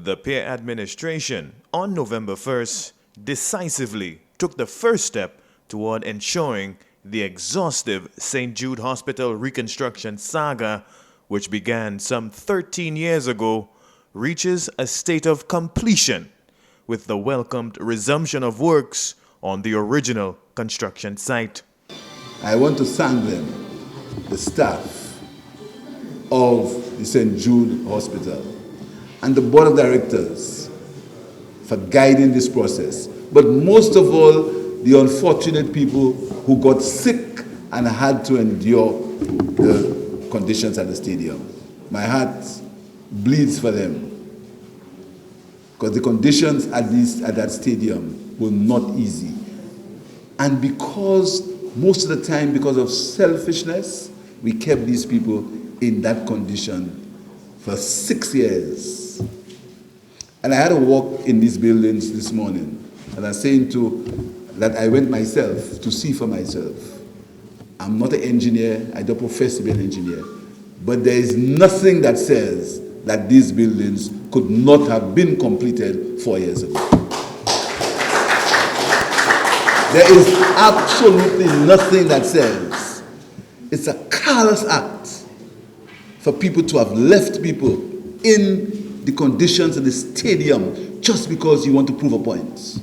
The Pierre Administration, on November 1st, decisively took the first step toward ensuring the exhaustive St. Jude Hospital reconstruction saga, which began some 13 years ago, reaches a state of completion with the welcomed resumption of works on the original construction site. I want to thank them, the staff of the St. Jude Hospital and the board of directors for guiding this process. But most of all, the unfortunate people who got sick and had to endure the conditions at the stadium. My heart bleeds for them because the conditions at that stadium were not easy. And because most of the time, because of selfishness, we kept these people in that condition for 6 years. And I had to walk in these buildings this morning, and I'm saying that I went myself to see for myself. I'm not an engineer, I don't profess to be an engineer, but there is nothing that says that these buildings could not have been completed 4 years ago. There is absolutely nothing that says it's a callous act for people to have left people in the conditions of the stadium just because you want to prove a point.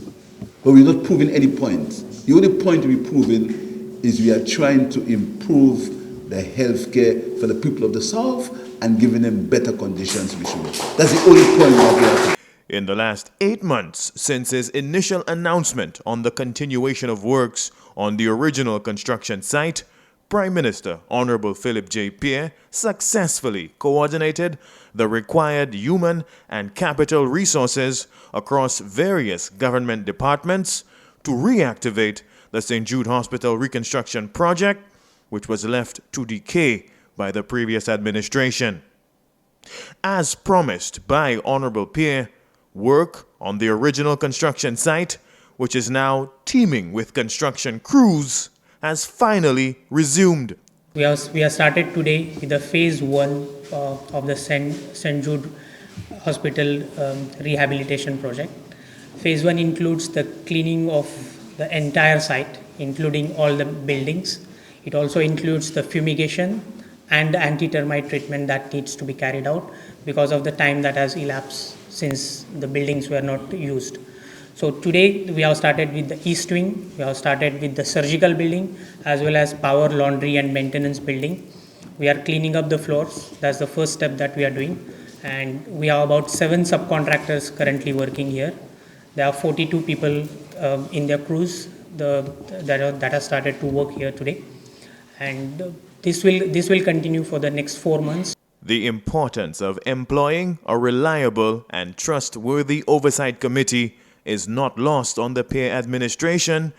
But we're not proving any point. The only point we're proving is we are trying to improve the health care for the people of the South and giving them better conditions to be sure. That's the only point that we have to. In the last 8 months since his initial announcement on the continuation of works on the original construction site, Prime Minister Honorable Philip J. Pierre successfully coordinated the required human and capital resources across various government departments to reactivate the St. Jude Hospital reconstruction project, which was left to decay by the previous administration. As promised by Honorable Pierre, work on the original construction site, which is now teeming with construction crews, has finally resumed. We have started today with the phase 1 of the St. Jude Hospital rehabilitation project. Phase 1 includes the cleaning of the entire site, including all the buildings. It also includes the fumigation and the anti-termite treatment that needs to be carried out because of the time that has elapsed since the buildings were not used. So today we have started with the east wing, we have started with the surgical building as well as power, laundry and maintenance building. We are cleaning up the floors. That's the first step that we are doing. And we have about 7 subcontractors currently working here. There are 42 people in their crews that have started to work here today. And this will continue for the next 4 months. The importance of employing a reliable and trustworthy oversight committee is not lost on the Pierre Administration,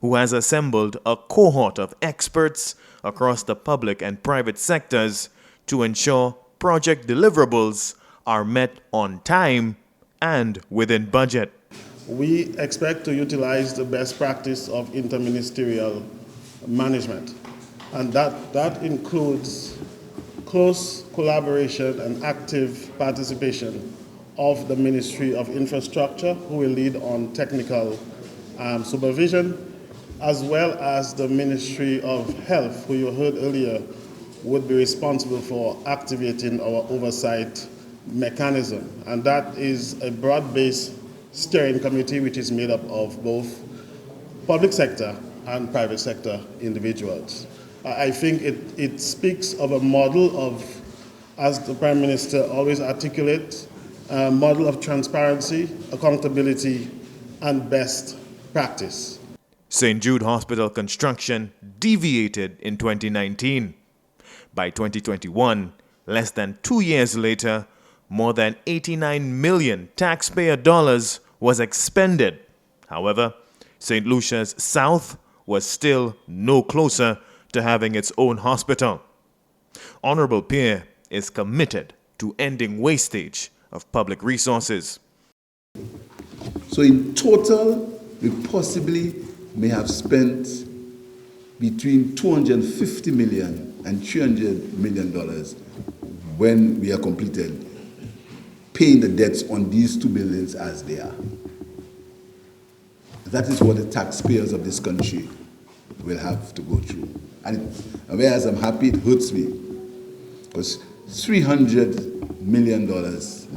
who has assembled a cohort of experts across the public and private sectors to ensure project deliverables are met on time and within budget. We expect to utilize the best practice of interministerial management, and that includes close collaboration and active participation of the Ministry of Infrastructure, who will lead on technical supervision, as well as the Ministry of Health, who you heard earlier would be responsible for activating our oversight mechanism. And that is a broad-based steering committee which is made up of both public sector and private sector individuals. I think it speaks of a model of, as the Prime Minister always articulates, a model of transparency, accountability, and best practice. St. Jude Hospital construction deviated in 2019. By 2021, less than 2 years later, more than 89 million taxpayer dollars was expended. However, St. Lucia's South was still no closer to having its own hospital. Honorable Pierre is committed to ending wastage of public resources. So in total, we possibly may have spent between $250 million and $300 million when we are completed. paying the debts on these two buildings as they are. That is what the taxpayers of this country will have to go through. And whereas I'm happy, it hurts me. Because $300 million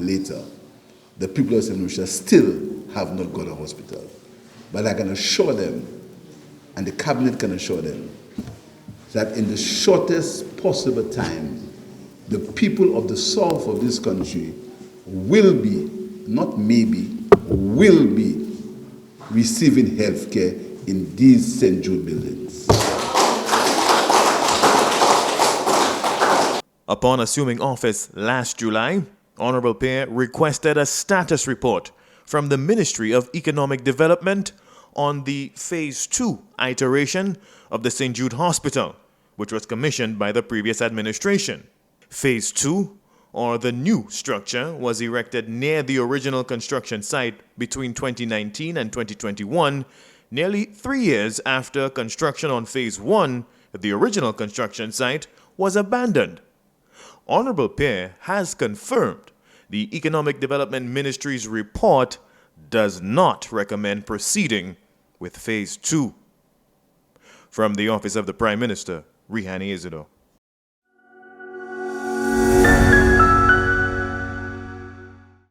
later, the people of St. Lucia still have not got a hospital. But I can assure them, and the cabinet can assure them, that in the shortest possible time, the people of the south of this country will be, not maybe, will be receiving health care in these St. Jude buildings. Upon assuming office last July, Honorable Pierre requested a status report from the Ministry of Economic Development on the Phase 2 iteration of the St. Jude Hospital, which was commissioned by the previous administration. Phase 2, or the new structure, was erected near the original construction site between 2019 and 2021, nearly 3 years after construction on Phase 1, the original construction site, was abandoned. Honorable Pierre has confirmed the Economic Development Ministry's report does not recommend proceeding with Phase 2. From the Office of the Prime Minister, Rihani Isidore.